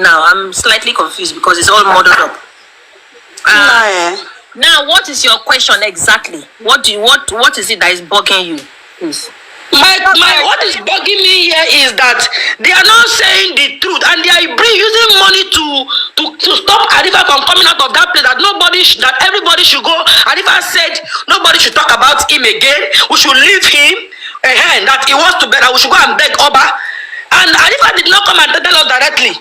now? I'm slightly confused because it's all muddled up. Now, what is your question exactly? What is it that is bugging you? Please. What is bugging me here is that they are not saying the truth, and they are using money to stop Arifa from coming out of that place. That everybody should go. Arifa said nobody should talk about him again. We should leave him. That he wants to beg. We should go and beg Oba. And Arifa did not come and tell us directly.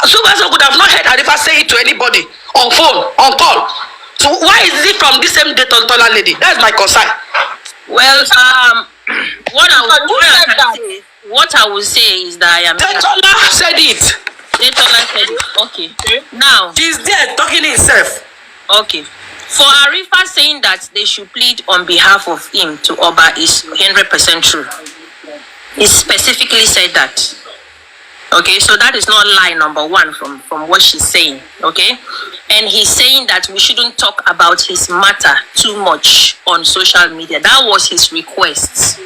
Supervisor could have not heard Arifa say it to anybody on phone, on call. So why is it from this same Tola lady? That's my concern. Well, what I will say is that I am. Tola said it. Tola said it. Okay. Now he's there talking himself. Okay. For Arifa saying that they should plead on behalf of him to Oba is 100% true. He specifically said that. Okay, so that is not lie number one from what she's saying. Okay, and he's saying that we shouldn't talk about his matter too much on social media. That was his request,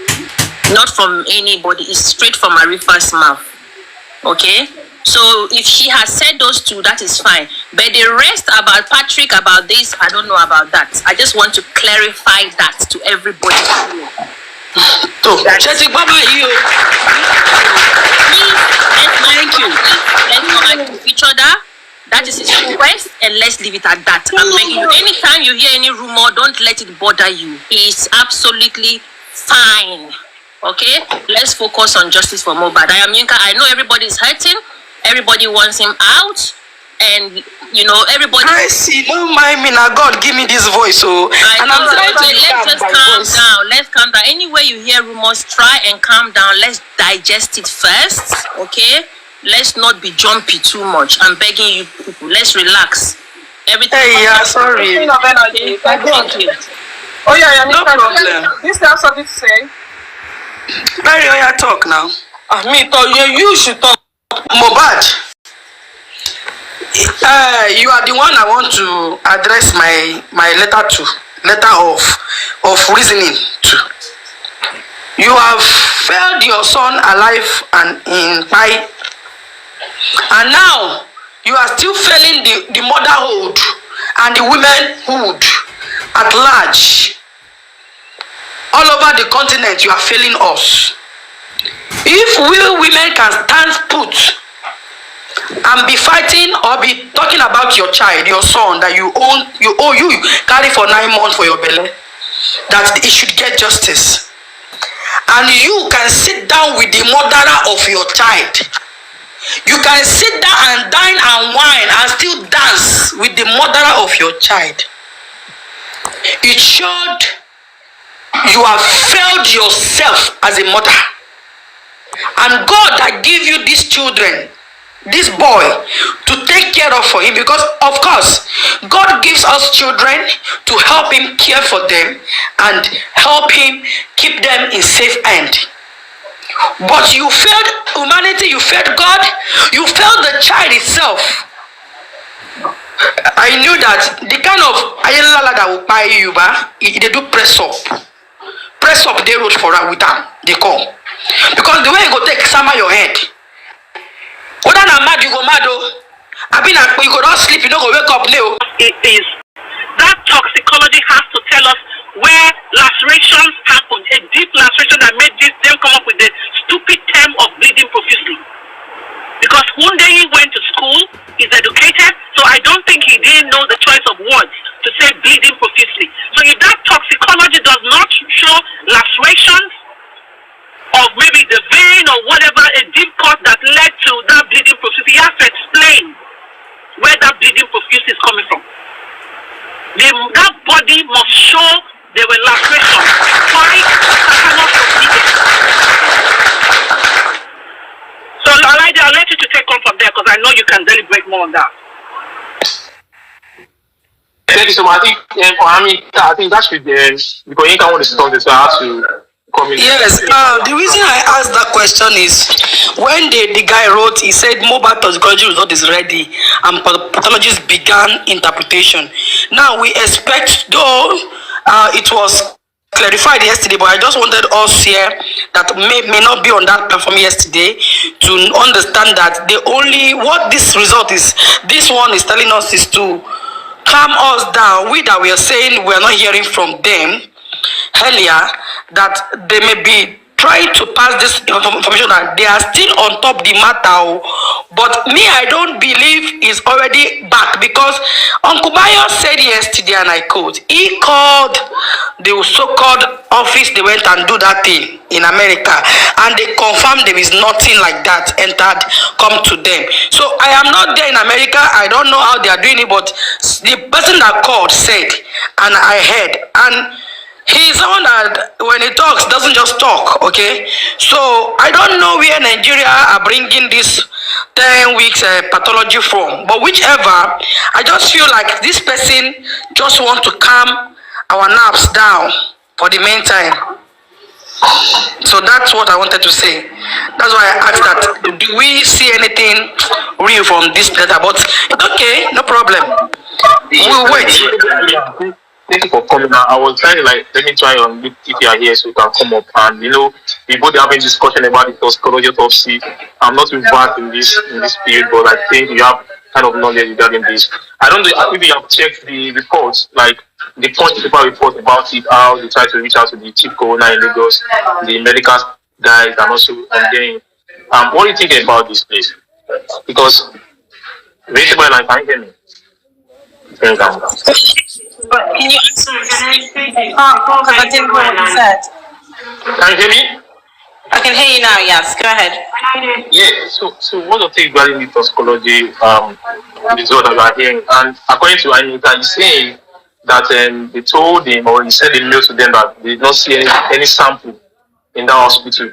not from anybody. It's straight from Arifa's mouth. Okay, so if she has said those two, that is fine. But the rest about Patrick, about this, I don't know about that. I just want to clarify that to everybody. Thank you. Let's not argue with each other. That is his request, and let's leave it at that. I'm begging you. Anytime you hear any rumor, don't let it bother you. It's absolutely fine. Okay? Let's focus on justice for Mohbad. I am Yinka. I know everybody is hurting. Everybody wants him out. And you know, everybody. I see. Don't mind me now. God, give me this voice. So, and I'm trying to let's just calm down. Let's calm down. Anywhere you hear rumors, try and calm down. Let's digest it first. Okay? Let's not be jumpy too much. I'm begging you people. Let's relax. Everything. Hey, yeah, sorry. Thank you. Oh yeah, no problem. This is something to say. Mary, oh yeah, talk now. You should talk. Mohbad. You are the one I want to address my letter of reasoning to. You have failed your son alive and in pie, and now you are still failing the motherhood and the womanhood at large. All over the continent, you are failing us. If we women can stand put and be fighting or be talking about your child, your son that you carry for 9 months for your belly, that it should get justice, and you can sit down with the murderer of your child, you can sit down and dine and wine and still dance with the murderer of your child, it showed you have failed yourself as a mother. And God that gave you these children, this boy, to take care of for him, because of course God gives us children to help him care for them and help him keep them in safe hand. But you failed humanity, you failed God, you failed the child itself. I knew that the kind of ayelala that will buy you, they do press up they wrote for her with them, they call. Because the way you go take some of your head, whether I'm mad, you go mad. I mean, you go not sleep, you don't go wake up now. It is that toxicology has to tell us where lacerations happened, a deep laceration that made them come up with the stupid term of bleeding profusely. Because one day he went to school, he's educated, so I don't think he didn't know the choice of words to say bleeding profusely. So if that toxicology does not show lacerations of maybe the vein or whatever, a deep cut that led to that bleeding profusely, you have to explain where that bleeding profusely is coming from. That body must show there were lacerations. Why cannot proceed? So I'll let you to take on from there, because I know you can deliberate more on that. Thank you so much. I think that should because you can't want to stop this, so I have to come in. Yes, the reason I asked that question is when the guy wrote, he said mobile toxicology result is ready and pathologists began interpretation. Now we expect, though it was clarified yesterday, but I just wanted us here that may not be on that platform yesterday to understand that the only what this result is, this one is telling us is to calm us down. We that we are saying we are not hearing from them earlier, that they may be trying to pass this information that they are still on top the matter, but me, I don't believe is already back, because Uncle Bayo said yesterday, and I quote, he called the so-called office, they went and do that thing in America, and they confirmed there is nothing like that entered come to them. So I am not there in America, I don't know how they are doing it, but the person that called said, and I heard, and he's someone that when he talks doesn't just talk, okay? So I don't know where Nigeria are bringing this 10 weeks pathology from, but whichever, I just feel like this person just want to calm our nerves down for the meantime. So that's what I wanted to say. That's why I asked that, do we see anything real from this letter? But okay, no problem. We'll wait. Thank you for coming. I was trying to let me try on if you are here so you can come up, and we both having discussion about the toxicology autopsy. I'm not too bad in this field, but I think you have kind of knowledge regarding this. I don't know if you have checked the reports, like the Punch paper report about it, how they try to reach out to the chief coroner in Lagos, the medical guys, and also getting. What do you think about this place? Because basically, can you hear me? But can you answer? Because I didn't hear what you said. Can you hear me? I can hear you now. Yes, go ahead. Yeah. So what do you think regarding the toxicology result that you are hearing? And according to Anita, he's saying that they told him, or he sent a mail to them, that they did not see any sample in that hospital.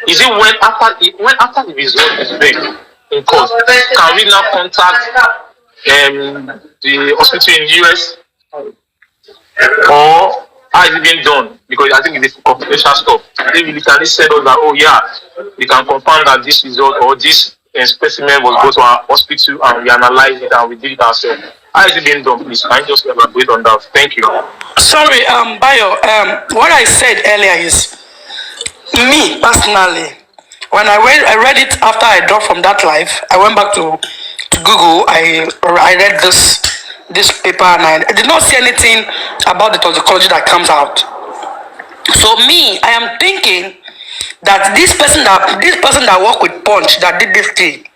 Is it when after the result is read in court, can we now contact the hospital in the US, or how is it being done? Because I think it's confidential stuff. They literally said us that, oh yeah, we can confirm that this result or this specimen was brought to our hospital and we analyzed it and we did it ourselves. How is it being done, please? Can you just elaborate on that? Thank you. Sorry, Bayo, what I said earlier is, me personally, when I read it after I dropped from that live, I went back to Google, I read this paper, and I did not see anything about the toxicology that comes out. So me, I am thinking that this person that worked with Punch, that did this thing,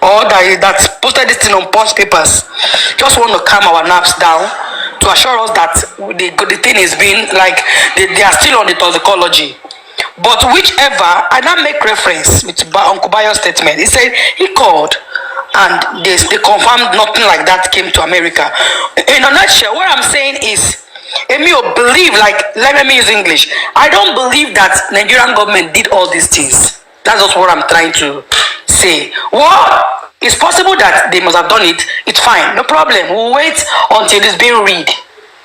or that posted this thing on Punch papers, just want to calm our nerves down to assure us that the thing is being like they are still on the toxicology. But whichever, I now make reference with Uncle Bayo's statement. He said he called and they confirmed nothing like that came to America. In a nutshell, what I'm saying is, Emil, believe, like, let me use English. I don't believe that Nigerian government did all these things. That's just what I'm trying to say. Well, it's possible that they must have done it. It's fine, no problem. We'll wait until it's being read.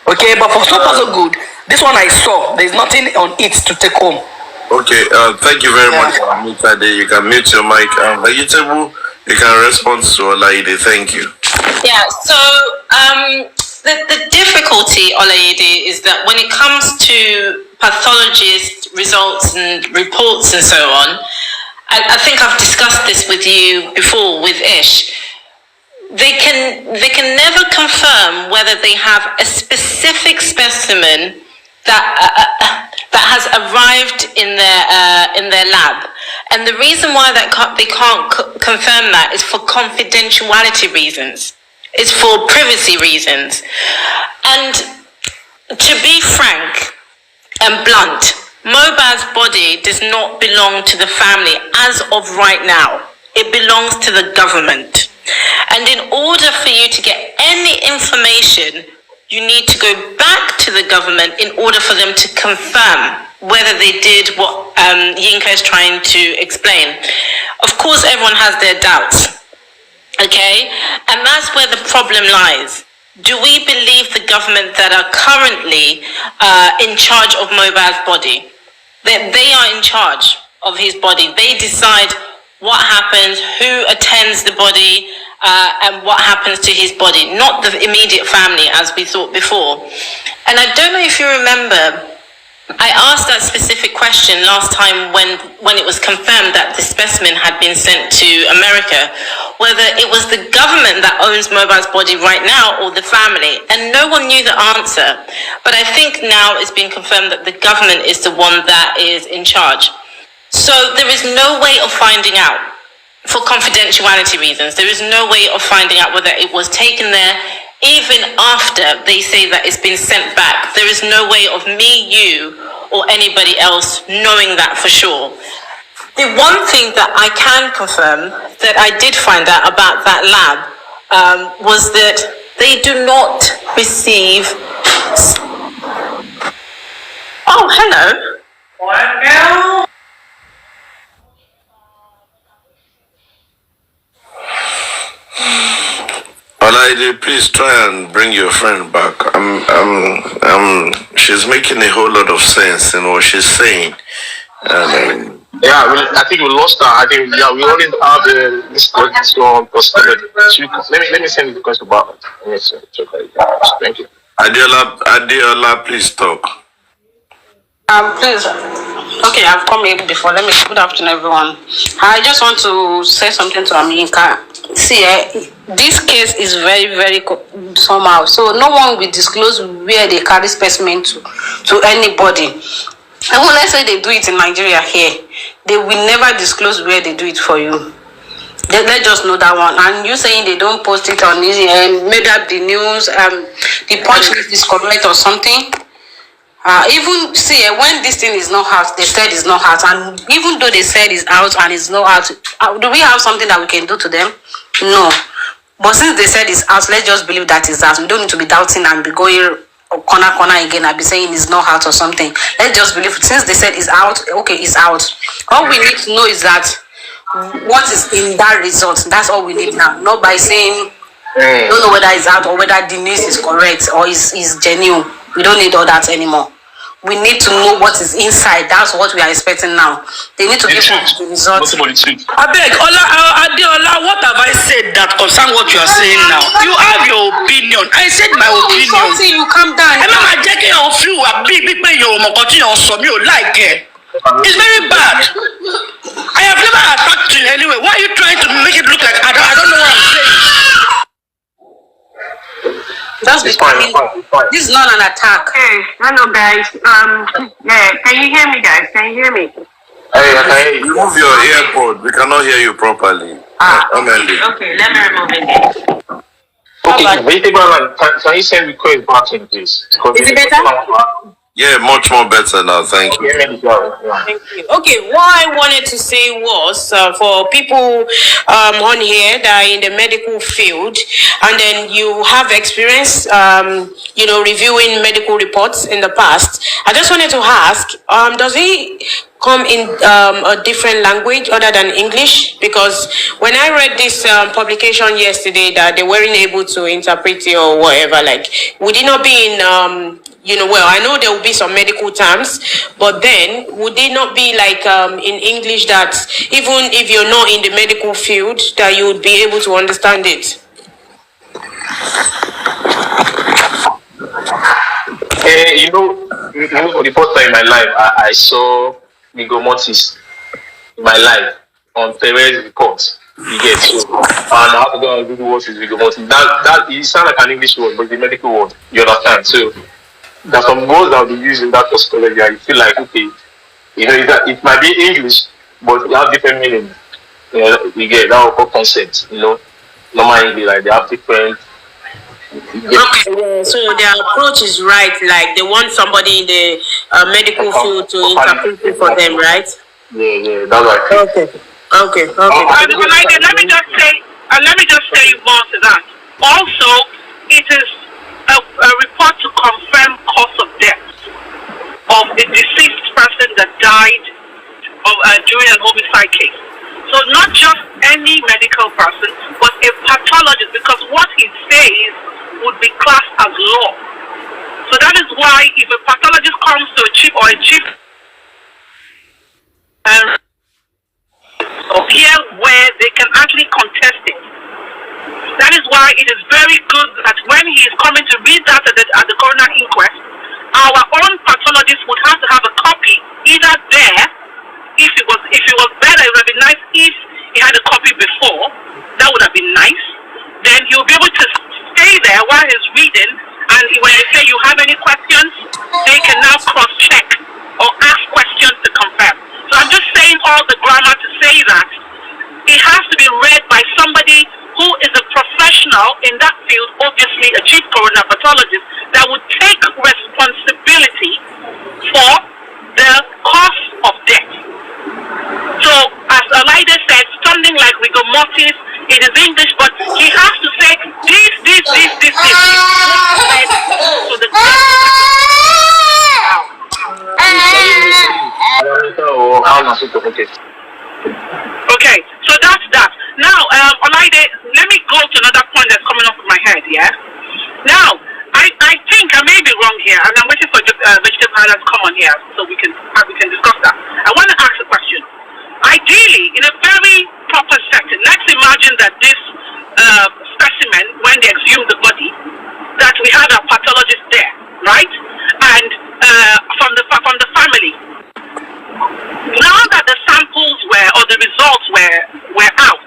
Okay, but for so far so good. This one I saw, there's nothing on it to take home. Okay, thank you very much, Mr. Day. You can mute your mic. Vegetable, you can respond to Olaide. Thank you. Yeah, so the difficulty, Olaide, is that when it comes to pathologist results and reports and so on, I think I've discussed this with you before with Ish. They can never confirm whether they have a specific specimen that has arrived in their lab, and the reason why they can't confirm that is for confidentiality reasons. It's for privacy reasons. And to be frank and blunt, Mohbad's body does not belong to the family as of right now. It belongs to the government. And in order for you to get any information, you need to go back to the government in order for them to confirm whether they did what Yinka is trying to explain. Of course, everyone has their doubts, okay? And that's where the problem lies. Do we believe the government that are currently in charge of Mohbad's body? That they are in charge of his body. They decide what happens, who attends the body, and what happens to his body, not the immediate family as we thought before. And I don't know if you remember, I asked that specific question last time when it was confirmed that the specimen had been sent to America, whether it was the government that owns Mobile's body right now or the family, and no one knew the answer. But I think now it's been confirmed that the government is the one that is in charge. So there is no way of finding out, for confidentiality reasons, there is no way of finding out whether it was taken there. Even after they say that it's been sent back, there is no way of me, you, or anybody else knowing that for sure. The one thing that I can confirm that I did find out about that lab was that they do not receive... Oh, hello. What now? Olaide, please try and bring your friend back. She's making a whole lot of sense in what she's saying. And, Yeah, I think we lost her. I think we only have this question on possibility. Let me send you the question back. Thank you. Adiola, please talk. Please. Okay, I've come here before. Good afternoon, everyone. I just want to say something to Aminka. See, this case is very, very somehow. So no one will disclose where they carry specimen to anybody. And when I say they do it in Nigeria here, they will never disclose where they do it for you. Let's just know that one. And you saying they don't post it on easy and made up the news, the punch list is correct or something. Even see when this thing is not out, they said it's not out, and even though they said it's out and it's not out, do we have something that we can do to them? No. But since they said it's out, let's just believe that it's out. We don't need to be doubting and be going corner again and be saying it's not out or something. Let's just believe since they said it's out, okay, it's out. All we need to know is that what is in that result. That's all we need now. Not by saying don't know whether it's out or whether the news is correct or is genuine. We don't need all that anymore. We need to know what is inside. That's what we are expecting now. They need to give us the results. I beg, Adeola, what have I said that concern what you are saying now? You have your opinion. I said my opinion. Something, you calm down. I'm not taking your few. It's very bad. I have never attacked you anyway. Why are you trying to make it look like I don't know what I'm saying? That's fine. This is not an attack. Hey, hello guys. Yeah, can you hear me, guys? Can you hear me? Hey, Remove your earpod. We cannot hear you properly. Okay, let me remove it. Okay, can you send request back in, please? Is it better? Yeah, much more better now. Thank you. Thank you. Okay, what I wanted to say was for people on here that are in the medical field, and then you have experience, reviewing medical reports in the past. I just wanted to ask, does it come in a different language other than English? Because when I read this publication yesterday that they weren't able to interpret it or whatever, like, would it not be in well, I know there will be some medical terms, but then would it not be like in English that even if you're not in the medical field, that you would be able to understand it? For the first time in my life, I saw Nigomotis in my life on Perez report. You get so, and I have to go and Google what is Nigomotis. That it sounds like an English word, but it's a medical word. You understand? So there's some words that will be used in that toxicology. I feel like, okay, it might be English, but it have different meaning. You get that whole concept, normally like they have different. Okay, so their approach is right, like they want somebody in the medical field to interpret it for them, right? Yeah, that's right. Okay. Let me just say more to that. Also, it is a report to confirm cause of death of a deceased person that died during an homicide case. So not just any medical person, but a pathologist, because what he says would be classed as law. So that is why if a pathologist comes to a chief here where they can actually contest it. That is why it is very good that when he is coming to read that at the coroner inquest, our own pathologist would have to have a copy either there. If it was there, it would have been nice if he had a copy before. That would have been nice. Then he'll be able to stay there while he's reading, and when they say you have any questions, they can now cross-check or ask questions to confirm. So I'm just saying all the grammar to say that it has to be read by somebody who is a professional in that field, obviously a chief coroner pathologist, that would take responsibility for the cause of death. So, as Olaide said, something like rigor mortis, it is English, but he has to say this. So the okay, so that's that. Now, Olaide, let me go to another point that's coming up in my head, yeah? Now, I think I may be wrong here, and I'm waiting for Vegetable Island to come on here so we can discuss that. I want to ask a question. Ideally, in a very proper setting, let's imagine that this specimen, when they exhumed the body, that we had a pathologist there, right? And from the family. Now that the samples or the results were out,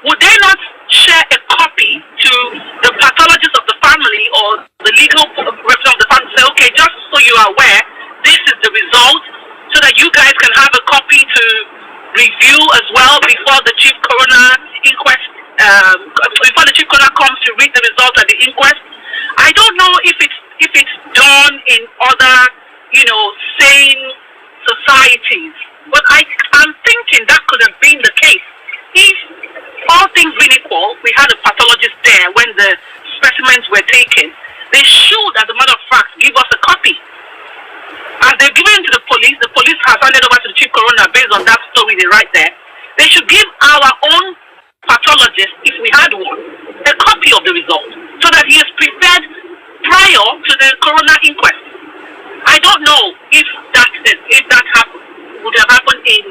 would they not share a copy to the pathologist of the family or the legal representative of the family? Say, okay, just so you are aware, this is the result, so that you guys can have a copy to review as well before the chief coroner inquest, before the chief coroner comes to read the results at the inquest. I don't know if it's done in other, sane societies, but I'm thinking that could have been the case. If all things being equal, we had a pathologist there when the specimens were taken, they should, as a matter of fact, give us a copy. As they've given it to the police has handed over to the chief coroner based on that story they write there. They should give our own pathologist, if we had one, a copy of the result, so that he is prepared prior to the coroner inquest. I don't know if that would have happened in,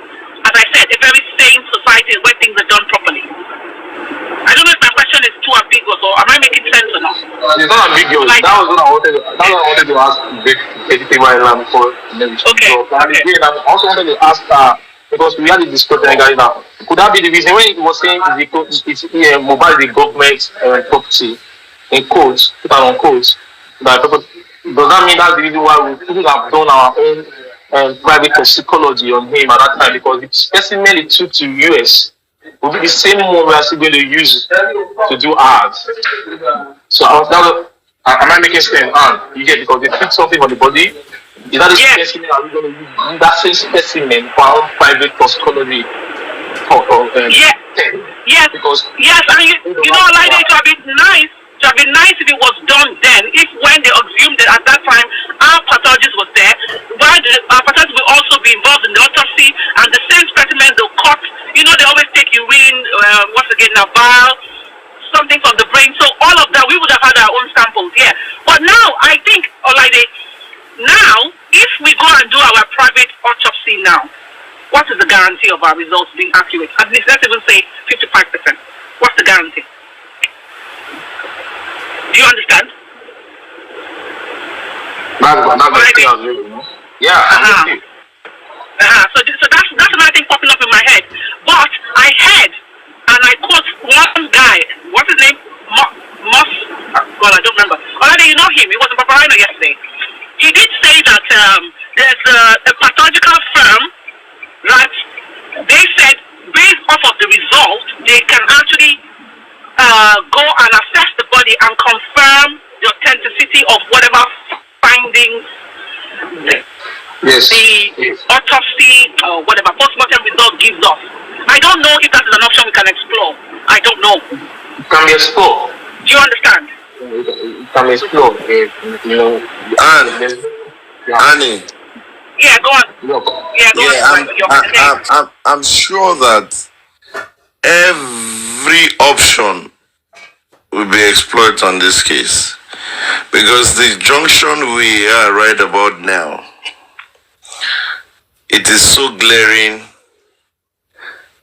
as I said, a very sane society where things are done properly. I don't know if my question is too ambiguous, or am I making sense or not? It's not ambiguous. That was what I wanted to ask Vegetable Island before. Okay. Again, I also wanted to ask because we had a discussion regarding that. Could that be the reason when it was saying it's mobile the government property in quotes, put on quotes, does that mean that's the reason why we couldn't have done our own private toxicology on him at that time? Because the specimen he took to US will be the same one we're still going to use to do ours. So am I making sense? You get, because they took something on the body. Is that the specimen? Are we going to use that same specimen for our own private toxicology? Yes. Because and you know, like it would have been nice. It would have been nice if it was done then. If when they exhumed it at that time, our pathologist was there. But our pathologist will also be involved in the autopsy, and the same specimens they'll cut. You know, they always take urine, Naval, something from the brain. So all of that, we would have had our own samples, yeah. But now, I think, now, if we go and do our private autopsy now, what is the guarantee of our results being accurate? At least, let's even say 55%. What's the guarantee? Do you understand? Yeah. So that's another thing popping up in my head. But I heard, and I quote one guy, what's his name? Moss. Well, I don't remember. Already, you know him. He was in Paparino yesterday. He did say that there's a pathological firm that they said, based off of the result, they can actually go and assess the body and confirm the authenticity of whatever findings the autopsy or whatever post-mortem result gives us. I don't know if that is an option we can explore. I don't know. It can be explored. Do you understand? It can be explored. Annie. Yeah, go on. I'm sure that every option will be explored on this case, because the junction we are right about now, it is so glaring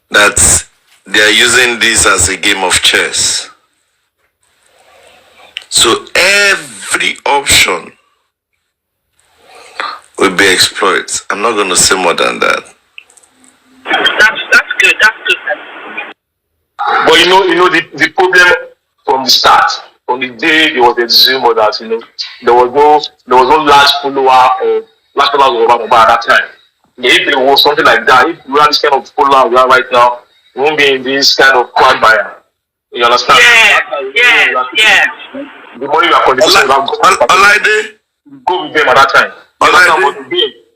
that they are using this as a game of chess. So every option exploits. I'm not going to say more than that. That's good. That's good. But the problem from the start, from the day there was a Zoom that there was no large follower of Obama at that time. If there was something like that, if we had this kind of follower we are right now, we won't be in this kind of quagmire. You understand? Yeah. The money you are conditioning go with them at that time.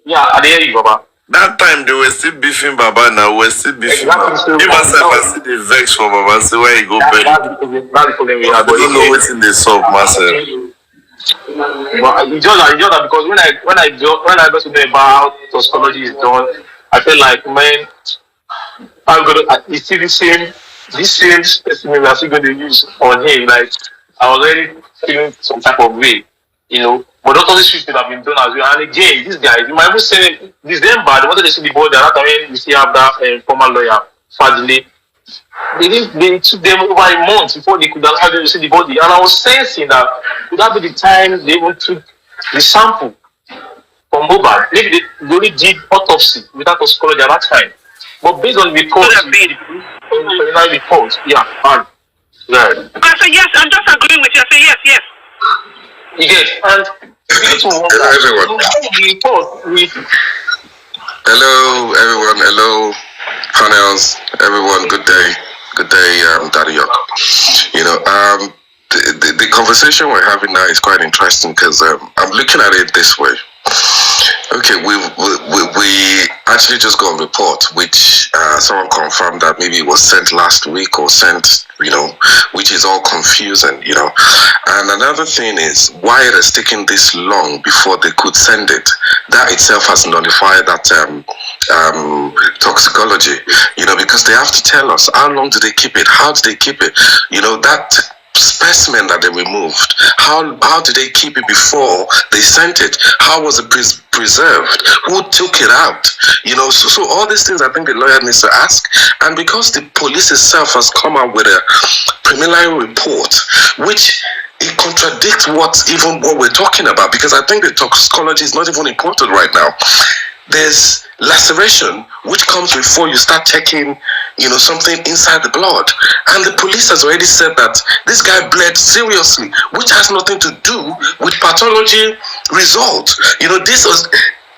Yeah, I hear you, Baba. That time they were still beefing Baba, now we're still beefing Baba. If myself I see the vex for Baba, say where you go bury. That's the problem we have. I don't know what's in the soap myself. But it's just that because when I got to know about toxicology is done, I feel like, man, I'm gonna you see this same specimen we're still going to use on him. Like, I was already feeling some type of way, But not all these shit could have been done as well. And again, these guys, you might even say December, they wanted to see the board. That time you see have that former lawyer, FATH3R. They took them over a month before they could allow them to see the body. And I was sensing that could that be the time they even took the sample from mobile. Maybe they only did autopsy without toxicology at that time. But based on reports, yeah. I say yes, I'm just agreeing with you. I say yes. You get and everyone. Hello, everyone. Hello, panels. Everyone. Good day. Good day, Daddy York. The conversation we're having now is quite interesting because I'm looking at it this way. Okay, we actually just got a report which someone confirmed that maybe it was sent last week or sent, which is all confusing, And another thing is why it has taken this long before they could send it. That itself has nullified that toxicology, because they have to tell us how long do they keep it, how do they keep it, that specimen that they removed, how did they keep it before they sent it, how was it preserved, who took it out, so all these things I think the lawyer needs to ask. And because the police itself has come out with a preliminary report which it contradicts what we're talking about, because I think the toxicology is not even important right now. There's laceration which comes before you start checking something inside the blood, and the police has already said that this guy bled seriously, which has nothing to do with pathology results.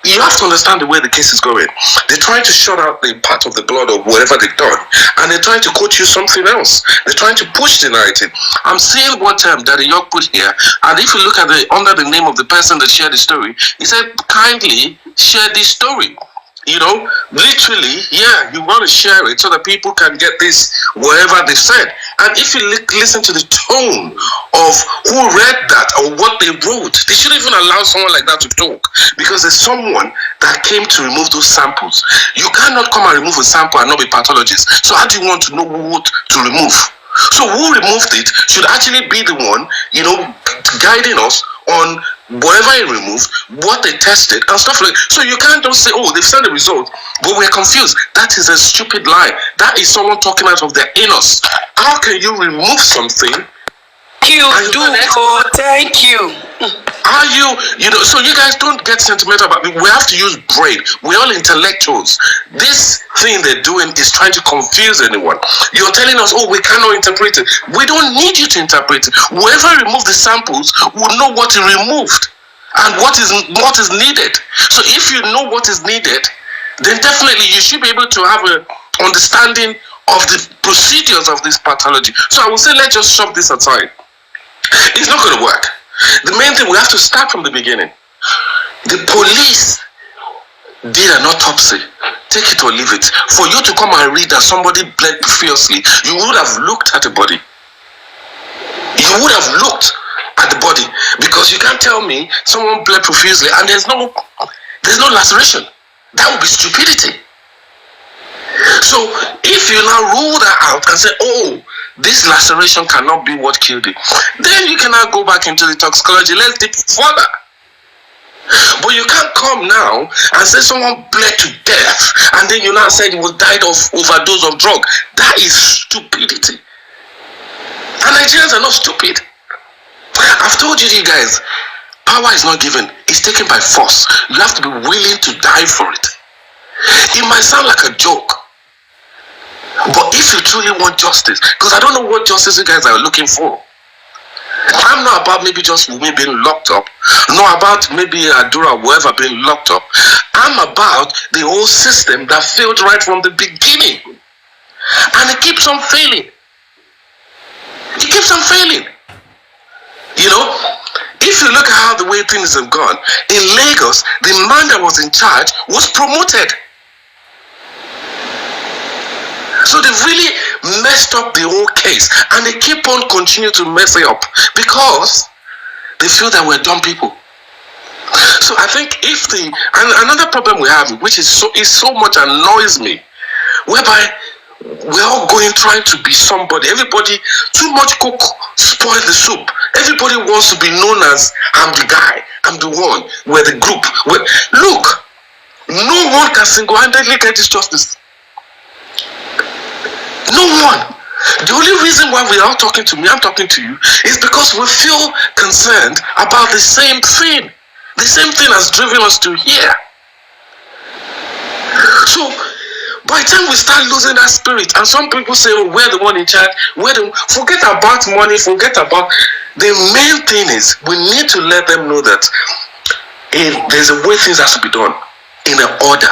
You have to understand the way the case is going. They're trying to shut out the part of the blood or whatever they've done, and they're trying to quote you something else. They're trying to push the narrative. I'm seeing what Daddy York put here, and if you look at under the name of the person that shared the story, he said, kindly share this story. Literally, you want to share it so that people can get this whatever they said. And if you listen to the tone of who read that or what they wrote, they shouldn't even allow someone like that to talk, because there's someone that came to remove those samples. You cannot come and remove a sample and not be pathologist. So how do you want to know what to remove? So who removed it should actually be the one, guiding us on whatever it removed, what they tested, and stuff like that. So you can't just say, oh, they've sent the result, but we're confused. That is a stupid lie. That is someone talking out of their anus. How can you remove something? Thank you. Are you, so you guys don't get sentimental about it. We have to use brain. We're all intellectuals. This thing they're doing is trying to confuse anyone. You're telling us, oh, we cannot interpret it. We don't need you to interpret it. Whoever removed the samples will know what he removed and what is needed. So if you know what is needed, then definitely you should be able to have an understanding of the procedures of this pathology. So I would say, let's just shove this aside. It's not going to work. The main thing, we have to start from the beginning. The police did an autopsy. Take it or leave it. For you to come and read that somebody bled profusely, you would have looked at the body. You would have looked at the body, because you can't tell me someone bled profusely and there's no laceration. That would be stupidity. So if you now rule that out and say, oh, this laceration cannot be what killed it, then you cannot go back into the toxicology. Let's dig further. But you can't come now and say someone bled to death and then you now said he was died of overdose of drug. That is stupidity. And Nigerians are not stupid. I've told you guys, Power is not given, it's taken by force. You have to be willing to die for it. It might sound like a joke, but if you truly want justice, because I don't know what justice you guys are looking for. I'm not about maybe just Wunmi being locked up, not about maybe Adura or whoever being locked up. I'm about the whole system that failed right from the beginning. And it keeps on failing. It keeps on failing. You know, if you look at how the way things have gone, in Lagos, the man that was in charge was promoted. So they've really messed up the whole case, and they keep on continuing to mess it up because they feel that we're dumb people. So I think if and another problem we have, which is so much annoys me, whereby we're all trying to be somebody. Everybody, too much cook spoil the soup. Everybody wants to be known as, I'm the guy, I'm the one, we're the group. Look, no one can single-handedly get this justice. No one. The only reason why we are talking to me, I'm talking to you, is because we feel concerned about the same thing. The same thing has driven us to here. So, by the time we start losing that spirit, and some people say, oh, we're the one in charge, forget about money, forget about... The main thing is, we need to let them know that there's a way things have to be done, in an order.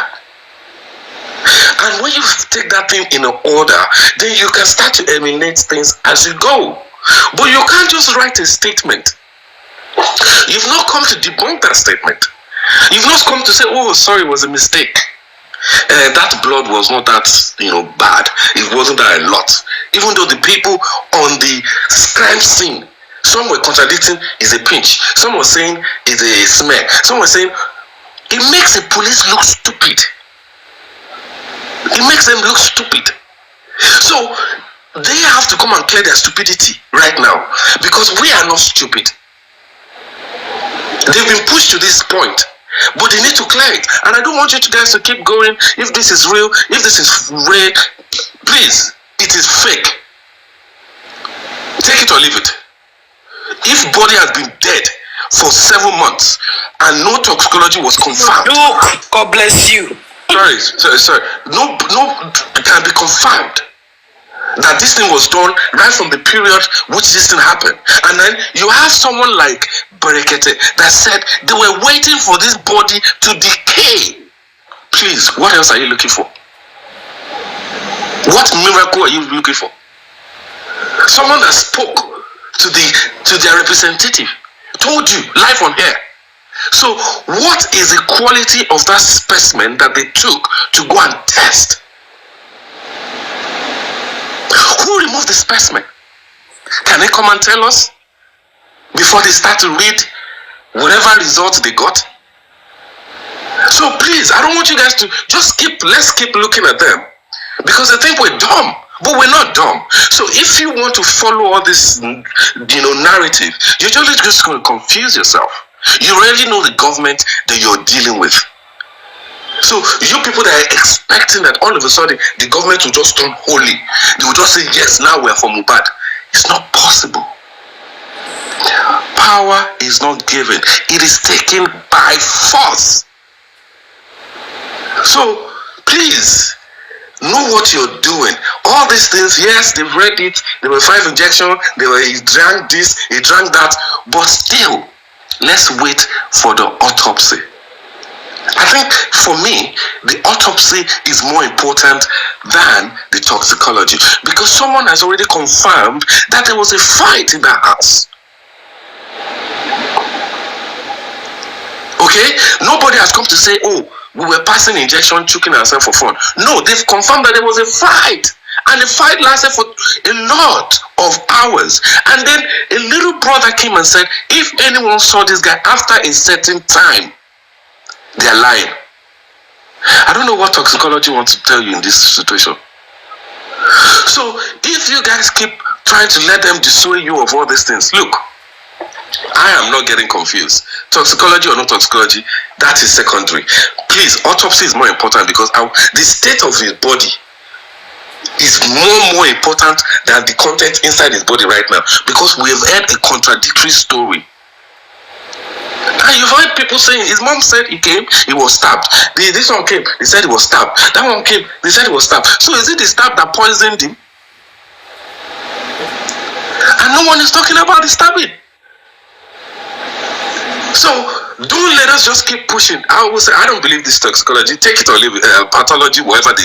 And when you take that thing in an order, then you can start to eliminate things as you go. But you can't just write a statement. You've not come to debunk that statement. You've not come to say, oh, sorry, it was a mistake. That blood was not that, bad. It wasn't that a lot. Even though the people on the crime scene, some were contradicting, it's a pinch. Some were saying it's a smear. Some were saying, it makes the police look stupid. It makes them look stupid. So they have to come and clear their stupidity right now, because we are not stupid. They've been pushed to this point, but they need to clear it. And I don't want you guys to keep going. If this is real, if this is real, please, it is fake. Take it or leave it. If body has been dead for 7 months and no toxicology was confirmed, God bless you. Sorry. No, it can be confirmed that this thing was done right from the period which this thing happened. And then you have someone like Berekete that said they were waiting for this body to decay. Please, what else are you looking for? What miracle are you looking for? Someone that spoke to their representative, told you live on air. So what is the quality of that specimen that they took to go and test? Who removed the specimen? Can they come and tell us before they start to read whatever results they got? So please, I don't want you guys to just let's keep looking at them, because they think we're dumb, but we're not dumb. So if you want to follow all this, narrative, you're just going to confuse yourself. You already know the government that you're dealing with. So you people that are expecting that all of a sudden the government will just turn holy, they will just say, yes, now we're for Mohbad. It's not possible. Power is not given. It is taken by force. So please, know what you're doing. All these things, yes, they've read it. There were 5 injections. He drank this, he drank that. But still, let's wait for the autopsy. I think for me, the autopsy is more important than the toxicology, because someone has already confirmed that there was a fight in that house. Okay? Nobody has come to say, oh, we were passing injection, choking ourselves for fun. No, they've confirmed that there was a fight. And the fight lasted for a lot of hours. And then a little brother came and said, if anyone saw this guy after a certain time, they are lying. I don't know what toxicology wants to tell you in this situation. So if you guys keep trying to let them dissuade you of all these things, look, I am not getting confused. Toxicology or no toxicology, that is secondary. Please, autopsy is more important, because the state of his body is more important than the content inside his body right now, because we have heard a contradictory story. And you've heard people saying, his mom said he came, he was stabbed. This one came, they said he was stabbed. That one came, they said he was stabbed. So is it the stab that poisoned him? And no one is talking about the stabbing. So don't let us just keep pushing. I will say, I don't believe this toxicology. Take it or leave it, pathology, whatever they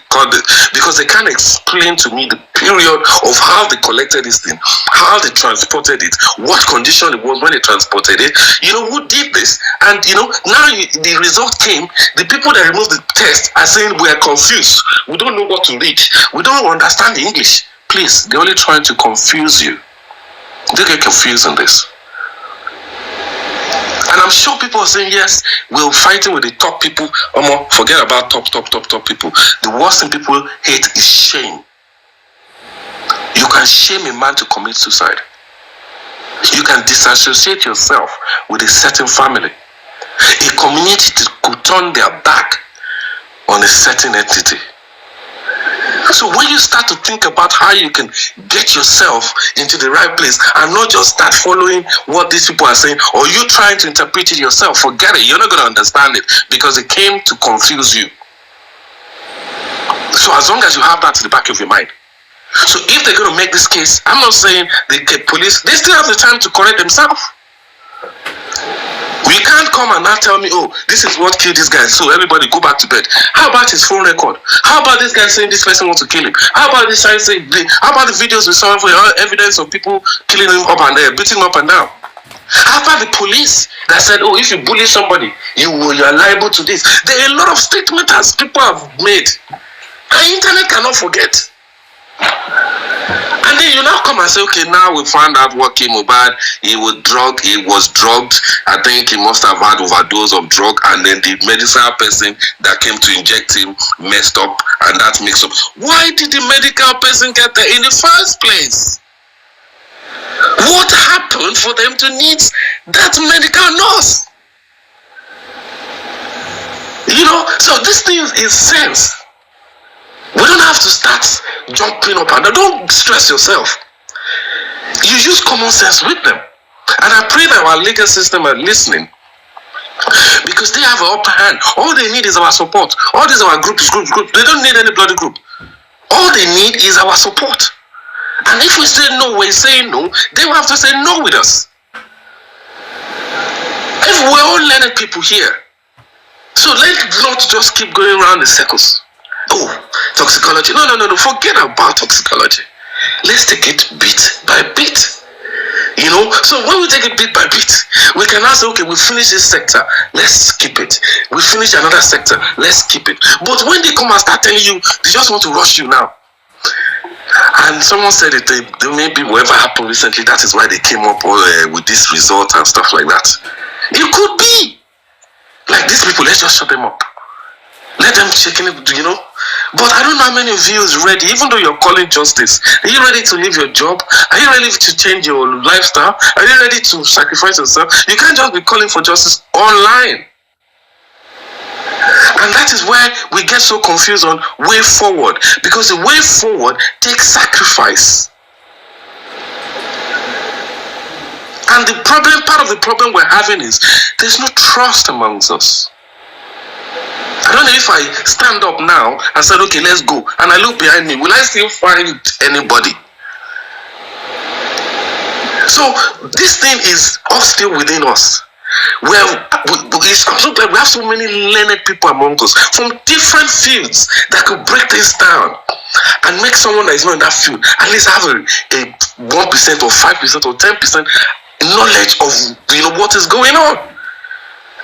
call it, because they can't explain to me the period of how they collected this thing, how they transported it, what condition it was when they transported it. You know, who did this? And you know, now the result came. The people that removed the test are saying we are confused. We don't know what to read. We don't understand the English. Please, they're only trying to confuse you. Don't get confused on this. And I'm sure people are saying, yes, we're fighting with the top people. Forget about top people. The worst thing people hate is shame. You can shame a man to commit suicide. You can disassociate yourself with a certain family. A community could turn their back on a certain entity. So when you start to think about how you can get yourself into the right place and not just start following what these people are saying, or you trying to interpret it yourself, forget it. You're not going to understand it because it came to confuse you. So as long as you have that in the back of your mind. So if they're going to make this case, I'm not saying the police, they still have the time to correct themselves. You can't come and not tell me, oh, this is what killed this guy, so everybody go back to bed. How about his phone record? How about this guy saying this person wants to kill him? How about this guy saying, how about the videos we saw for evidence of people killing him up and down, beating him up and down? How about the police that said, oh, if you bully somebody, you are liable to this? There are a lot of statements that people have made. And internet cannot forget. And then you now come and say, okay, now we found out what came about. He was drugged. I think he must have had overdose of drug, and then the medical person that came to inject him messed up, and that mixed up. Why did the medical person get there in the first place? What happened for them to need that medical nurse? You know, so this thing is sense. We don't have to start jumping up and down. Don't stress yourself. You use common sense with them. And I pray that our legal system are listening, because they have an upper hand. All they need is our support. All these are our groups. They don't need any bloody group. All they need is our support. And if we say no, we're saying no, they will have to say no with us. If we're all learned people here, so let's not just keep going around in circles. Oh, toxicology. No. Forget about toxicology. Let's take it bit by bit. You know, so when we take it bit by bit, we can ask, okay, we finish this sector, let's keep it. We finish another sector, let's keep it. But when they come and start telling you, they just want to rush you now. And someone said it, they maybe whatever happened recently, that is why they came up with this result and stuff like that. It could be. Like these people, let's just shut them up. Let them check in, you know. But I don't know how many of you is ready, even though you're calling justice. Are you ready to leave your job? Are you ready to change your lifestyle? Are you ready to sacrifice yourself? You can't just be calling for justice online. And that is where we get so confused on way forward. Because the way forward takes sacrifice. And the problem, part of the problem we're having is there's no trust amongst us. I don't know if I stand up now and said, okay, let's go, and I look behind me, will I still find anybody? So this thing is all still within us. We have so many learned people among us from different fields that could break this down and make someone that is not in that field at least have a 1% or 5% or 10% knowledge of, you know, what is going on.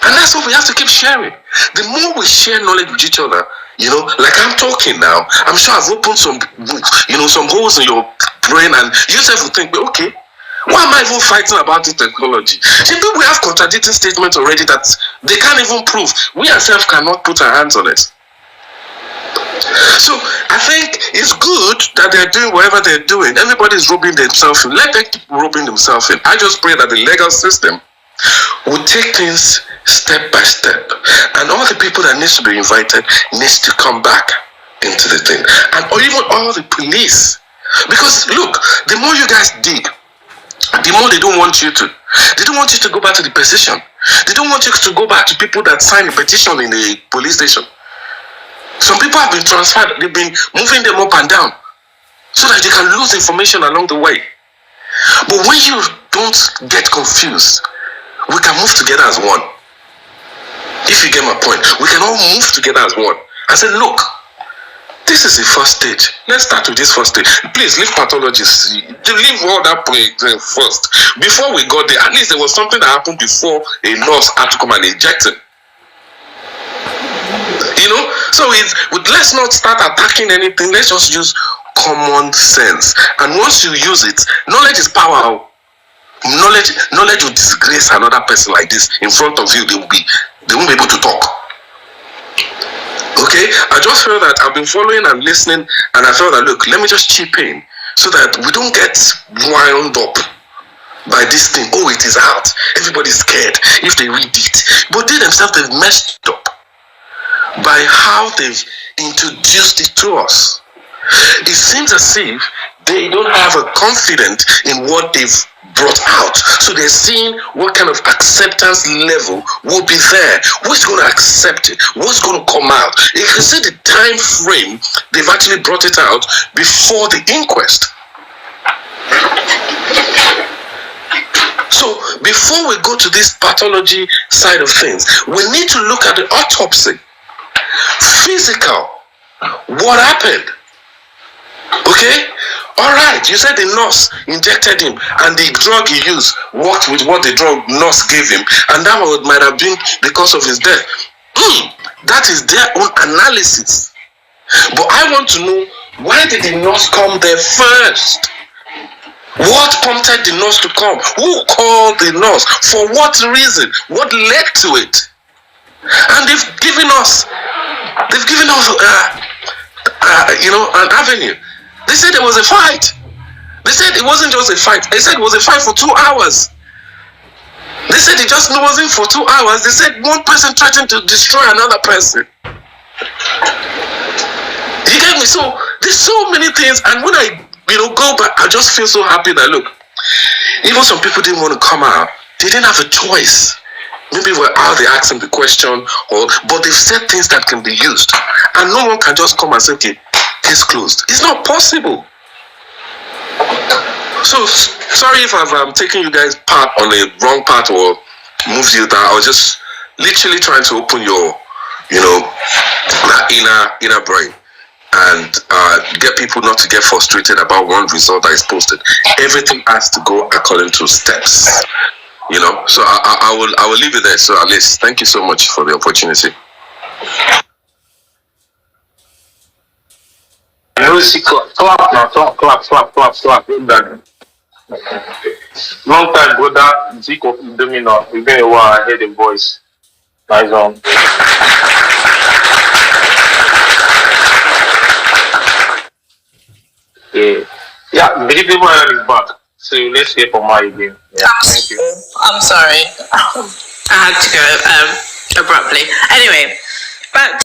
And that's what we have to keep sharing. The more we share knowledge with each other, you know, like I'm talking now, I'm sure I've opened some, you know, some holes in your brain, and you yourself will think, okay, why am I even fighting about this technology? See, we have contradicting statements already that they can't even prove. We ourselves cannot put our hands on it. So I think it's good that they're doing whatever they're doing. Everybody's rubbing themselves in. Let them keep rubbing themselves in. I just pray that the legal system will take things step by step, and all the people that needs to be invited needs to come back into the thing, and or even all the police, because look, the more you guys dig, the more they don't want you to go back to the position. They don't want you to go back to people that signed a petition in a police station. Some people have been transferred, they've been moving them up and down so that they can lose information along the way. But when you don't get confused, we can move together as one. If you get my point, we can all move together as one. I said, look, this is the first stage. Let's start with this first stage. Please leave pathologists. Leave all that first. Before we got there, at least there was something that happened before a nurse had to come and inject him. You know, so let's not start attacking anything. Let's just use common sense. And once you use it, knowledge is power. Knowledge will disgrace another person like this in front of you. They won't be able to talk. Okay, I just feel that I've been following and listening, and I felt that, look, let me just chip in so that we don't get wound up by this thing. Oh, it is out. Everybody's scared if they read it. But they themselves, they've messed up by how they've introduced it to us. It seems as if they don't have a confidence in what they've brought out. So they're seeing what kind of acceptance level will be there. Who's going to accept it? What's going to come out? You can see the time frame they've actually brought it out before the inquest. So before we go to this pathology side of things, we need to look at the autopsy. Physical. What happened? Okay? Alright, you said the nurse injected him and the drug he used worked with what the drug nurse gave him, and that might have been the cause of his death. That is their own analysis. But I want to know, why did the nurse come there first? What prompted the nurse to come? Who called the nurse? For what reason? What led to it? And they've given us an avenue. They said there was a fight. They said it wasn't just a fight. They said it was a fight for 2 hours. They said it just wasn't for 2 hours. They said one person threatened to destroy another person. You get me? So there's so many things, and when I go back, I just feel so happy that, look, even some people didn't want to come out. They didn't have a choice. Maybe we're out there asking the question, but they've said things that can be used, and no one can just come and say, okay, case closed. It's not possible. So sorry if I've taken you guys part on a wrong path or moved you down. I was just literally trying to open your, that inner brain, and get people not to get frustrated about one result that is posted. Everything has to go according to steps. So I will leave it there. So at least, thank you so much for the opportunity. Clap now, clap. Long time, brother. Zeke of Domino. We've been a while. I hear the voice. Nice on. Yeah. Believable is back. So let's hear from her again. Yeah, thank you. I'm sorry. I had to go abruptly. Anyway, back